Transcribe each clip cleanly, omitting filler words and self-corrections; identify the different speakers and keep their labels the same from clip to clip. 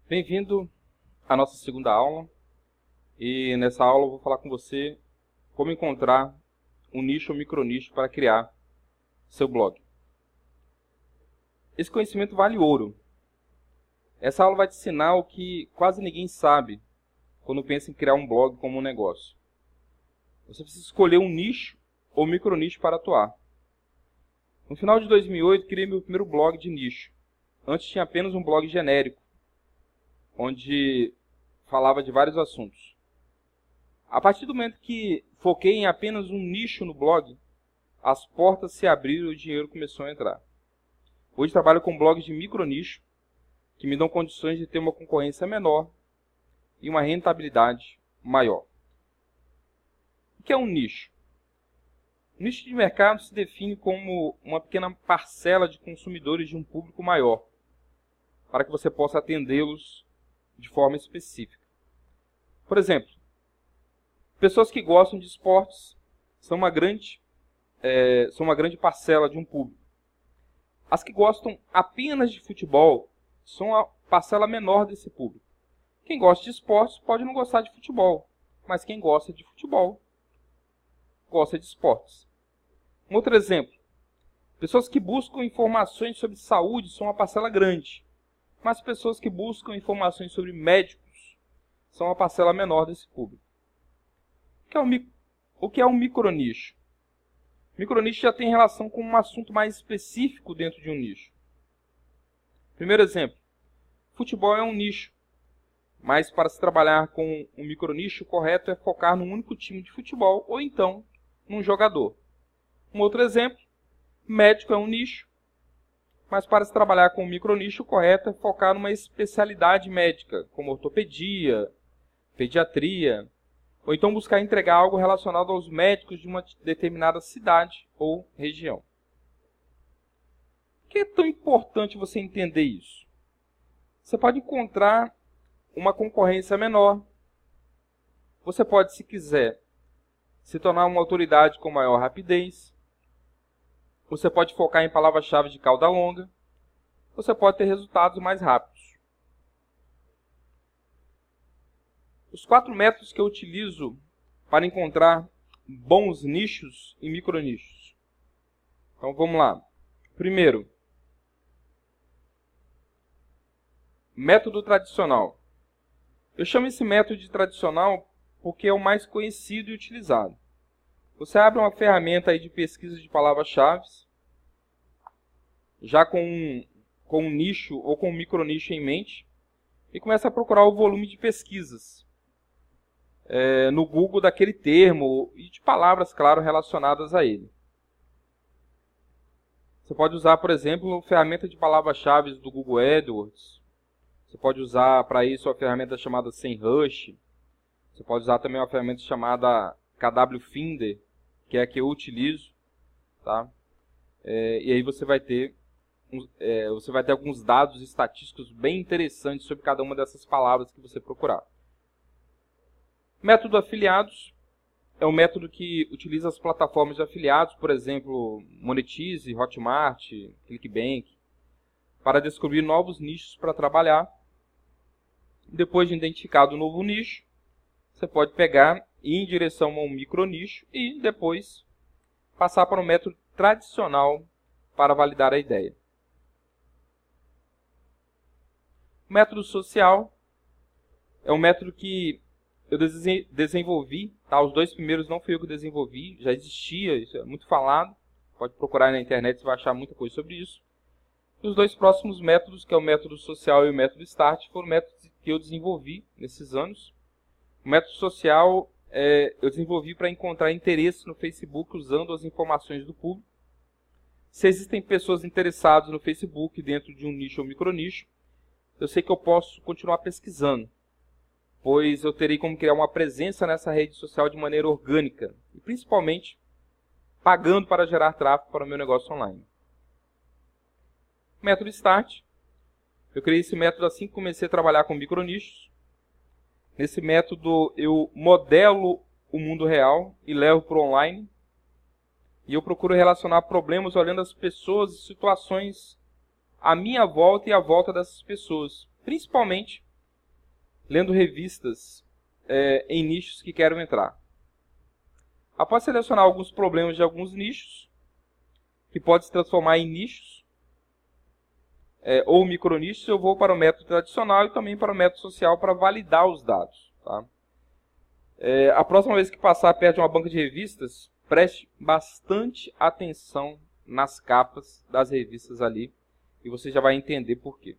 Speaker 1: Bem-vindo à nossa segunda aula. E nessa aula eu vou falar com você como encontrar um nicho ou micronicho para criar seu blog. Esse conhecimento vale ouro. Essa aula vai te ensinar o que quase ninguém sabe quando pensa em criar um blog como um negócio. Você precisa escolher um nicho ou micronicho para atuar. No final de 2008, criei meu primeiro blog de nicho. Antes tinha apenas um blog genérico, onde falava de vários assuntos. A partir do momento que foquei em apenas um nicho no blog, as portas se abriram e o dinheiro começou a entrar. Hoje trabalho com blogs de micronicho, que me dão condições de ter uma concorrência menor e uma rentabilidade maior. O que é um nicho? O nicho de mercado se define como uma pequena parcela de consumidores de um público maior, para que você possa atendê-los de forma específica. Por exemplo, pessoas que gostam de esportes são uma grande parcela de um público. As que gostam apenas de futebol são a parcela menor desse público. Quem gosta de esportes pode não gostar de futebol, mas quem gosta de futebol gosta de esportes. Um outro exemplo. Pessoas que buscam informações sobre saúde são uma parcela grande, mas pessoas que buscam informações sobre médicos são uma parcela menor desse público. O que é um micronicho? Micronicho já tem relação com um assunto mais específico dentro de um nicho. Primeiro exemplo. Futebol é um nicho, mas para se trabalhar com um micronicho, o correto é focar num único time de futebol ou então num jogador. Um outro exemplo. Médico é um nicho, mas para se trabalhar com um micronicho, o correto é focar numa especialidade médica, como ortopedia, pediatria, ou então buscar entregar algo relacionado aos médicos de uma determinada cidade ou região. Por que é tão importante você entender isso? Você pode encontrar uma concorrência menor. Você pode, se quiser, se tornar uma autoridade com maior rapidez. Você pode focar em palavras-chave de cauda longa. Você pode ter resultados mais rápidos. Os 4 métodos que eu utilizo para encontrar bons nichos e micronichos. Então vamos lá. Primeiro, método tradicional. Eu chamo esse método de tradicional porque é o mais conhecido e utilizado. Você abre uma ferramenta aí de pesquisa de palavras-chave, já com um nicho ou com um micronicho em mente, e começa a procurar o volume de pesquisas no Google daquele termo e de palavras, claro, relacionadas a ele. Você pode usar, por exemplo, a ferramenta de palavras-chave do Google AdWords. Você pode usar para isso a ferramenta chamada SEMrush. Você pode usar também uma ferramenta chamada KW Finder, que é a que eu utilizo, tá? E aí você vai ter alguns dados estatísticos bem interessantes sobre cada uma dessas palavras que você procurar. Método afiliados é um método que utiliza as plataformas de afiliados, por exemplo, Monetize, Hotmart, Clickbank, para descobrir novos nichos para trabalhar. Depois de identificado um novo nicho, você pode pegar e ir em direção a um micronicho e depois passar para um método tradicional para validar a ideia. O método social é um método que eu desenvolvi. Tá? Os 2 primeiros não fui eu que desenvolvi, já existia, isso é muito falado. Pode procurar na internet, você vai achar muita coisa sobre isso. E os 2 próximos métodos, que é o método social e o método Start, foram métodos que eu desenvolvi nesses anos. O método social eu desenvolvi para encontrar interesse no Facebook usando as informações do público. Se existem pessoas interessadas no Facebook dentro de um nicho ou micronicho, eu sei que eu posso continuar pesquisando, pois eu terei como criar uma presença nessa rede social de maneira orgânica e principalmente pagando para gerar tráfego para o meu negócio online. Método Start. Eu criei esse método assim que comecei a trabalhar com micronichos. Nesse método eu modelo o mundo real e levo para o online. E eu procuro relacionar problemas olhando as pessoas e situações à minha volta e à volta dessas pessoas. Principalmente lendo revistas em nichos que quero entrar. Após selecionar alguns problemas de alguns nichos, que pode se transformar em nichos, ou micronichos, eu vou para o método tradicional e também para o método social para validar os dados. Tá? A próxima vez que passar perto de uma banca de revistas, preste bastante atenção nas capas das revistas ali e você já vai entender por quê.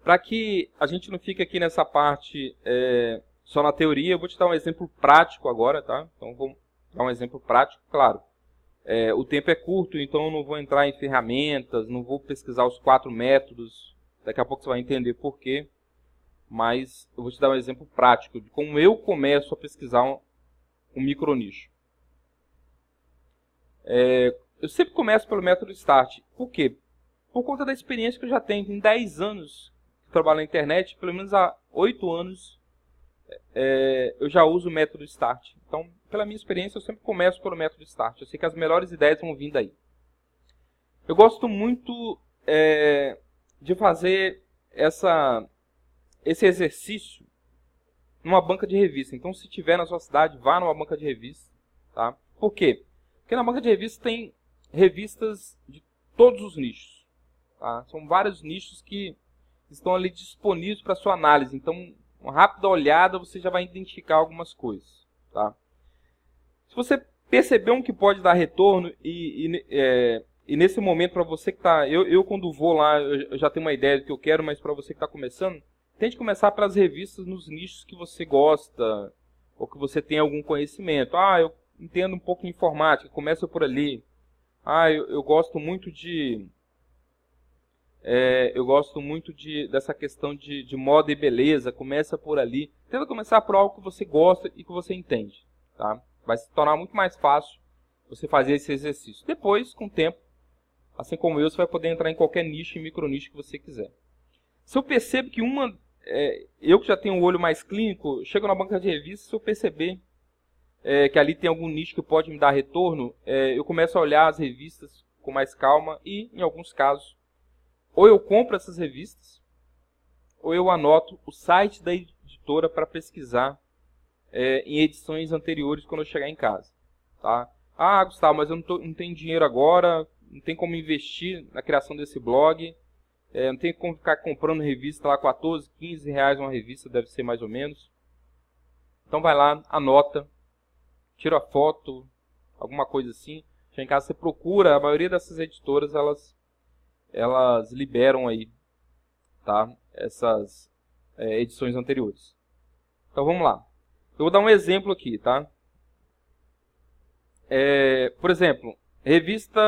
Speaker 1: Para que a gente não fique aqui nessa parte só na teoria, eu vou te dar um exemplo prático agora, tá? Então vou dar um exemplo prático, claro. O tempo é curto, então eu não vou entrar em ferramentas, não vou pesquisar os 4 métodos. Daqui a pouco você vai entender por quê. Mas eu vou te dar um exemplo prático de como eu começo a pesquisar um micronicho. Eu sempre começo pelo método START. Por quê? Por conta da experiência que eu já tenho. Em 10 anos que trabalho na internet, pelo menos há 8 anos, eu já uso o método START. Então, pela minha experiência, eu sempre começo pelo método START. Eu sei que as melhores ideias vão vir daí. Eu gosto muito de fazer esse exercício numa banca de revista. Então, se tiver na sua cidade, vá numa banca de revista. Tá? Por quê? Porque na banca de revista tem revistas de todos os nichos. Tá? São vários nichos que estão ali disponíveis para sua análise. Então, uma rápida olhada, você já vai identificar algumas coisas. Tá? Se você perceber um que pode dar retorno e nesse momento, para você que está... Eu quando vou lá, eu já tenho uma ideia do que eu quero, mas para você que está começando, tente começar pelas revistas nos nichos que você gosta ou que você tem algum conhecimento. Eu entendo um pouco de informática, começa por ali. Eu gosto muito dessa questão de moda e beleza, começa por ali. Tenta começar por algo que você gosta e que você entende. Tá? Vai se tornar muito mais fácil você fazer esse exercício. Depois, com o tempo, assim como eu, você vai poder entrar em qualquer nicho e micronicho que você quiser. Se eu percebo que eu que já tenho um olho mais clínico, chego na banca de revistas, se eu perceber que ali tem algum nicho que pode me dar retorno, eu começo a olhar as revistas com mais calma e, em alguns casos, ou eu compro essas revistas, ou eu anoto o site da editora para pesquisar em edições anteriores quando eu chegar em casa. Tá? Gustavo, mas eu não tenho dinheiro agora, não tem como investir na criação desse blog, não tem como ficar comprando revista lá, 14, 15 reais uma revista, deve ser mais ou menos. Então vai lá, anota, tira a foto, alguma coisa assim. Chega em casa, você procura, a maioria dessas editoras, elas liberam aí, tá? Essas edições anteriores. Então vamos lá. Eu vou dar um exemplo aqui, tá? Por exemplo, revista,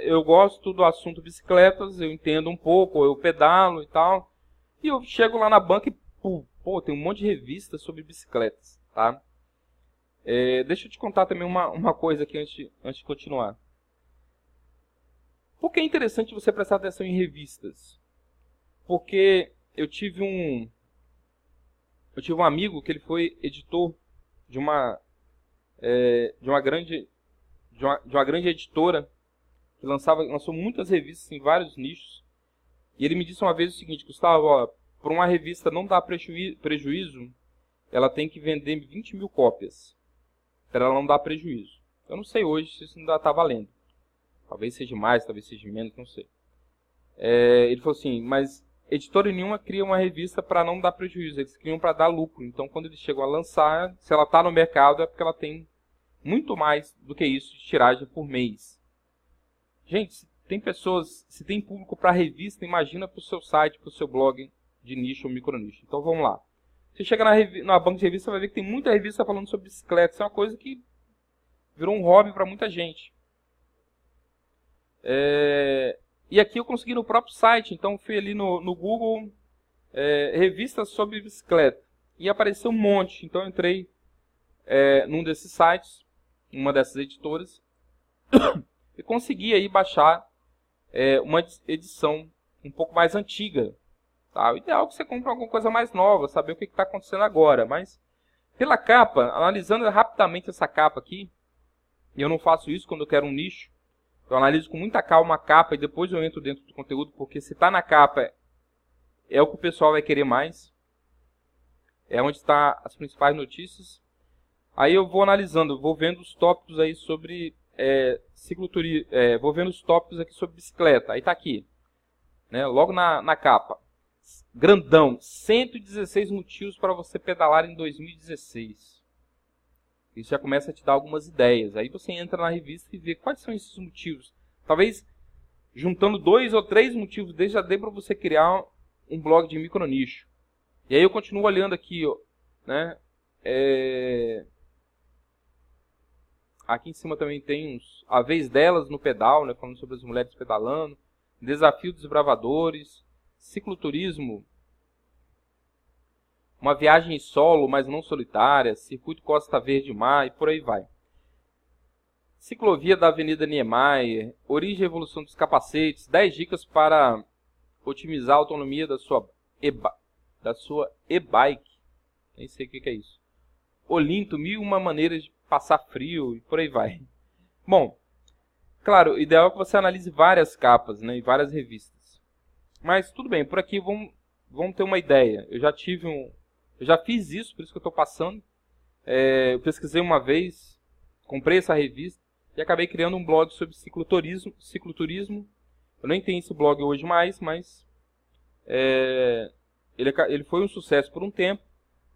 Speaker 1: eu gosto do assunto bicicletas, eu entendo um pouco, eu pedalo e tal. E eu chego lá na banca e, tem um monte de revistas sobre bicicletas, tá? Deixa eu te contar também uma coisa aqui antes de continuar. Por que é interessante você prestar atenção em revistas? Porque eu tive um amigo que ele foi editor de uma grande editora que lançou muitas revistas em vários nichos. E ele me disse uma vez o seguinte: Gustavo, para uma revista não dar prejuízo, ela tem que vender 20 mil cópias para ela não dar prejuízo. Eu não sei hoje se isso ainda está valendo. Talvez seja mais, talvez seja menos, não sei. Ele falou assim, mas editora nenhuma cria uma revista para não dar prejuízo, eles criam para dar lucro. Então, quando eles chegam a lançar, se ela está no mercado, é porque ela tem muito mais do que isso de tiragem por mês. Gente, se tem público para revista, imagina para o seu site, para o seu blog de nicho ou micronicho. Então, vamos lá. Você chega na banca de revista, vai ver que tem muita revista falando sobre bicicleta. Isso é uma coisa que virou um hobby para muita gente. E aqui eu consegui no próprio site. Então, fui ali no Google, revistas sobre bicicleta. E apareceu um monte. Então, eu entrei num desses sites, uma dessas editoras, e consegui aí baixar uma edição um pouco mais antiga. Tá? O ideal é que você compre alguma coisa mais nova, saber o que está acontecendo agora. Mas, pela capa, analisando rapidamente essa capa aqui, e eu não faço isso quando eu quero um nicho, eu analiso com muita calma a capa e depois eu entro dentro do conteúdo, porque se está na capa é o que o pessoal vai querer mais. É onde estão as principais notícias. Aí eu vou analisando, vou vendo os tópicos aí sobre cicloturismo, vou vendo os tópicos aqui sobre bicicleta. Aí tá aqui, né, logo na capa. Grandão, 116 motivos para você pedalar em 2016. Isso já começa a te dar algumas ideias. Aí você entra na revista e vê quais são esses motivos. Talvez juntando 2 ou 3 motivos desde já dê para você criar um blog de micronicho. E aí eu continuo olhando aqui, ó, né? Aqui em cima também tem a vez delas no pedal, né? Falando sobre as mulheres pedalando. Desafio dos bravadores. Cicloturismo. Uma viagem solo, mas não solitária. Circuito Costa Verde Mar e por aí vai. Ciclovia da Avenida Niemeyer. Origem e evolução dos capacetes. 10 dicas para otimizar a autonomia da sua e-bike. Nem sei o que é isso. Olinto, 1001 maneiras de passar frio e por aí vai. Bom, claro, o ideal é que você analise várias capas, né, e várias revistas. Mas tudo bem, por aqui vamos ter uma ideia. Eu já fiz isso, por isso que eu estou passando. Eu pesquisei uma vez, comprei essa revista e acabei criando um blog sobre cicloturismo. Eu nem tenho esse blog hoje mais, mas ele foi um sucesso por um tempo.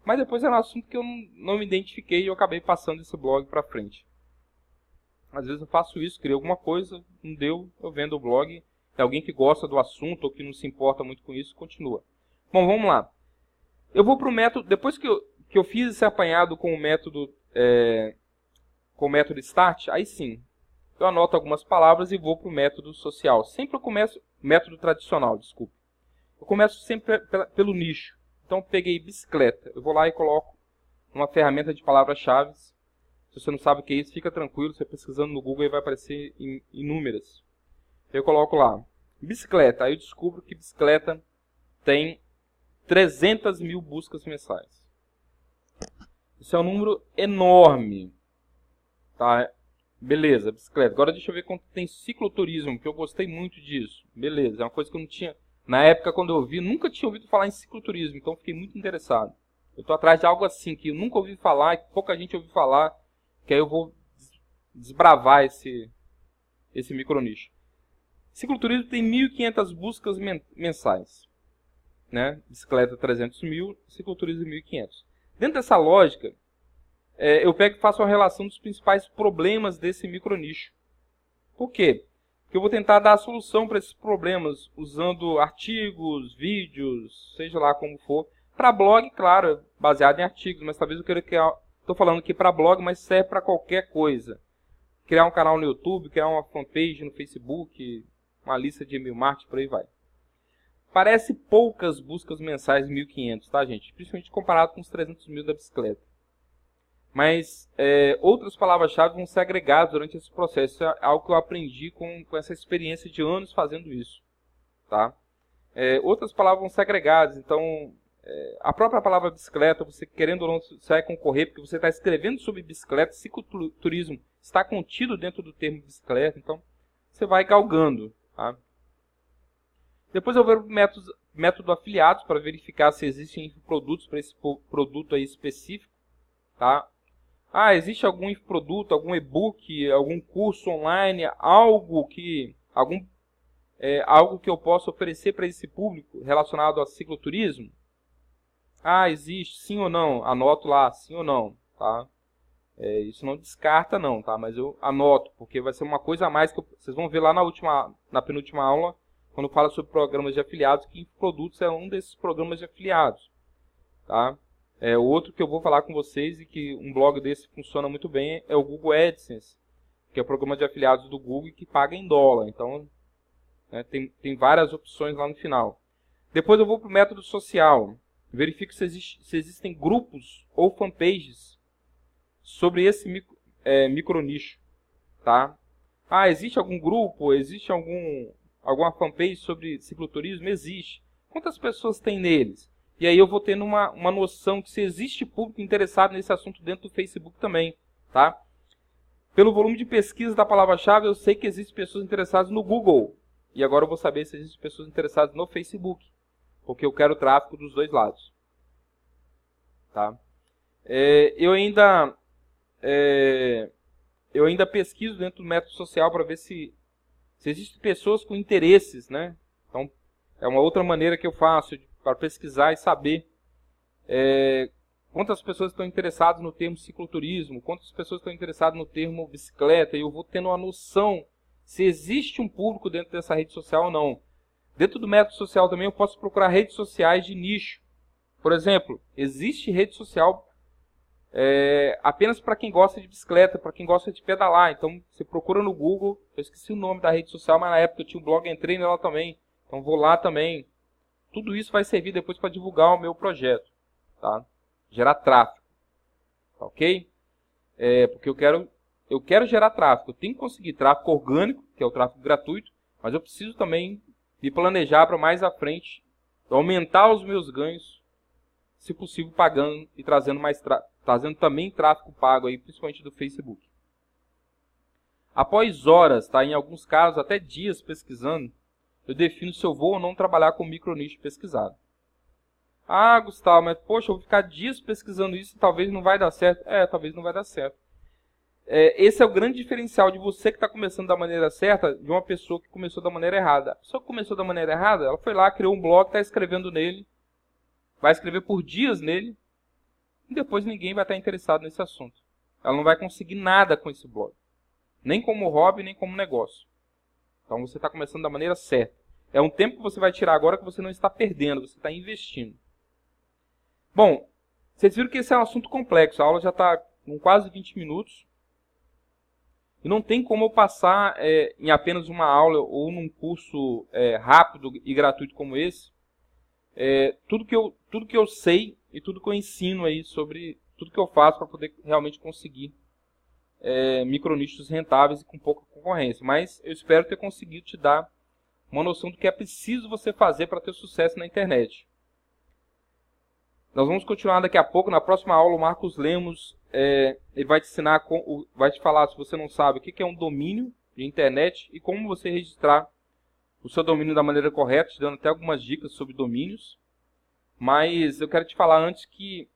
Speaker 1: Mas depois era um assunto que eu não me identifiquei e eu acabei passando esse blog para frente. Às vezes eu faço isso, crio alguma coisa, não deu, eu vendo o blog. É alguém que gosta do assunto ou que não se importa muito com isso, continua. Bom, vamos lá. Eu vou para o método, depois que eu fiz esse apanhado com o método START, aí sim, eu anoto algumas palavras e vou para o método social. Sempre eu começo, método tradicional, desculpe. Eu começo sempre pelo nicho. Então, peguei bicicleta. Eu vou lá e coloco uma ferramenta de palavras-chave. Se você não sabe o que é isso, fica tranquilo. Você pesquisando no Google, aí vai aparecer inúmeras. Eu coloco lá, bicicleta. Aí eu descubro que bicicleta tem 300 mil buscas mensais. Isso é um número enorme. Tá? Beleza, bicicleta. Agora deixa eu ver quanto tem cicloturismo, que eu gostei muito disso. Beleza, é uma coisa que eu não tinha... Na época, quando eu vi, nunca tinha ouvido falar em cicloturismo, então fiquei muito interessado. Eu estou atrás de algo assim, que eu nunca ouvi falar, que pouca gente ouviu falar, que aí eu vou desbravar esse micronicho. Cicloturismo tem 1.500 buscas mensais. Né? Bicicleta 300 mil, cicloturismo 1.500. Dentro dessa lógica, eu pego e faço uma relação dos principais problemas desse micronicho. Por quê? Porque eu vou tentar dar a solução para esses problemas usando artigos, vídeos, seja lá como for. Para blog, claro, baseado em artigos, mas talvez eu queira criar... Estou falando aqui para blog, mas serve para qualquer coisa. Criar um canal no YouTube, criar uma fanpage no Facebook, uma lista de e-mail marketing, por aí vai. Parece poucas buscas mensais 1.500, tá, gente? Principalmente comparado com os 300 mil da bicicleta. Mas outras palavras-chave vão ser agregadas durante esse processo. Isso é algo que eu aprendi com essa experiência de anos fazendo isso. Tá? Outras palavras vão ser agregadas. Então, a própria palavra bicicleta, você querendo ou não, você vai concorrer, porque você está escrevendo sobre bicicleta. Cicloturismo está contido dentro do termo bicicleta. Então, você vai galgando. Tá? Depois eu vou ver o método afiliados para verificar se existem produtos para esse produto aí específico. Tá? Existe algum produto, algum e-book, algum curso online, algo que eu possa oferecer para esse público relacionado a cicloturismo? Existe, sim ou não? Anoto lá, sim ou não, tá? Isso não descarta não, tá? Mas eu anoto, porque vai ser uma coisa a mais que vocês vão ver lá na penúltima aula, quando fala sobre programas de afiliados, que produtos é um desses programas de afiliados, tá? Outro que eu vou falar com vocês e que um blog desse funciona muito bem é o Google AdSense, que é o programa de afiliados do Google que paga em dólar. Então, tem várias opções lá no final. Depois eu vou para o método social. Verifico se existem grupos ou fanpages sobre esse micronicho. Tá? Existe algum grupo? Existe alguma fanpage sobre cicloturismo? Existe. Quantas pessoas tem neles? E aí eu vou tendo uma noção de se existe público interessado nesse assunto dentro do Facebook também, tá? Pelo volume de pesquisa da palavra-chave, eu sei que existem pessoas interessadas no Google. E agora eu vou saber se existem pessoas interessadas no Facebook. porque eu quero tráfego dos dois lados. Tá? Eu ainda pesquiso dentro do método social para ver se existem pessoas com interesses, né? Então, é uma outra maneira que eu faço para pesquisar e saber quantas pessoas estão interessadas no termo cicloturismo, quantas pessoas estão interessadas no termo bicicleta, e eu vou tendo uma noção se existe um público dentro dessa rede social ou não. Dentro do método social também eu posso procurar redes sociais de nicho. Por exemplo, existe rede social apenas para quem gosta de bicicleta, para quem gosta de pedalar. Então, você procura no Google, eu esqueci o nome da rede social, mas na época eu tinha um blog, entrei nela também. Então, vou lá também. Tudo isso vai servir depois para divulgar o meu projeto. Tá? Gerar tráfego. Tá, ok? Porque eu quero gerar tráfego. Eu tenho que conseguir tráfego orgânico, que é o tráfego gratuito, mas eu preciso também me planejar para mais à frente, aumentar os meus ganhos, se possível pagando e trazendo também tráfego pago, aí, principalmente do Facebook. Após horas, tá, em alguns casos até dias pesquisando, eu defino se eu vou ou não trabalhar com micronicho pesquisado. Ah, Gustavo, mas poxa, eu vou ficar dias pesquisando isso e talvez não vai dar certo. Talvez não vai dar certo. Esse é o grande diferencial de você que está começando da maneira certa de uma pessoa que começou da maneira errada. A pessoa que começou da maneira errada, ela foi lá, criou um blog, está escrevendo nele, vai escrever por dias nele, e depois ninguém vai estar interessado nesse assunto. Ela não vai conseguir nada com esse blog. Nem como hobby, nem como negócio. Então você está começando da maneira certa. É um tempo que você vai tirar agora que você não está perdendo, você está investindo. Bom, vocês viram que esse é um assunto complexo. A aula já está com quase 20 minutos. E não tem como eu passar em apenas uma aula ou num curso rápido e gratuito como esse, tudo que eu sei e tudo que eu ensino aí sobre tudo que eu faço para poder realmente conseguir micronichos rentáveis e com pouca concorrência. Mas eu espero ter conseguido te dar uma noção do que é preciso você fazer para ter sucesso na internet. Nós vamos continuar daqui a pouco. Na próxima aula, o Marcos Lemos ele vai te ensinar, vai te falar, se você não sabe, o que é um domínio de internet e como você registrar o seu domínio da maneira correta, te dando até algumas dicas sobre domínios. Mas eu quero te falar antes que...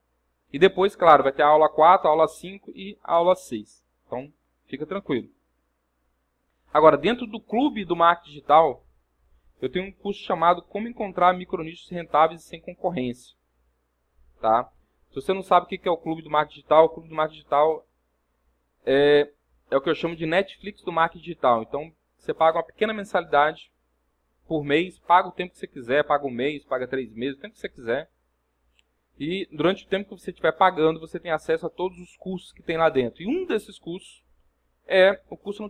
Speaker 1: E depois, claro, vai ter a aula 4, a aula 5 e a aula 6. Então, fica tranquilo. Agora, dentro do clube do marketing digital, eu tenho um curso chamado Como Encontrar Micronichos Rentáveis e Sem Concorrência. Tá? Se você não sabe o que é o clube do marketing digital, o clube do marketing digital é o que eu chamo de Netflix do marketing digital. Então, você paga uma pequena mensalidade por mês, paga o tempo que você quiser, paga um mês, paga 3 meses, o tempo que você quiser. E durante o tempo que você estiver pagando, você tem acesso a todos os cursos que tem lá dentro. E um desses cursos é o curso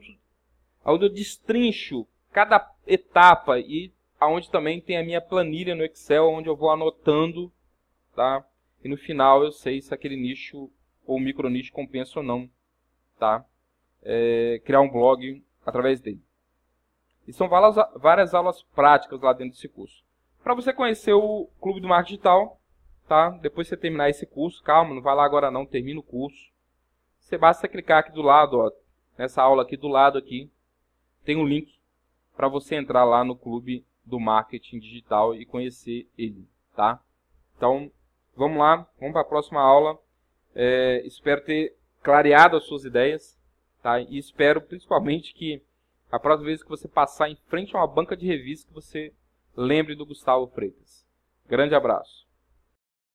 Speaker 1: onde eu destrincho cada etapa e onde também tem a minha planilha no Excel, onde eu vou anotando, tá? E no final eu sei se aquele nicho ou micronicho compensa ou não, tá? Criar um blog através dele. E são várias aulas práticas lá dentro desse curso. Para você conhecer o Clube do Marketing Digital, tá? Depois que você terminar esse curso, calma, não vai lá agora não, termina o curso. Você basta clicar aqui do lado, ó, nessa aula aqui do lado aqui, tem um link para você entrar lá no Clube do Marketing Digital e conhecer ele, tá? Então, vamos lá, vamos para a próxima aula. Espero ter clareado as suas ideias, tá? E espero principalmente que a próxima vez que você passar em frente a uma banca de revista, que você lembre do Gustavo Freitas. Grande abraço.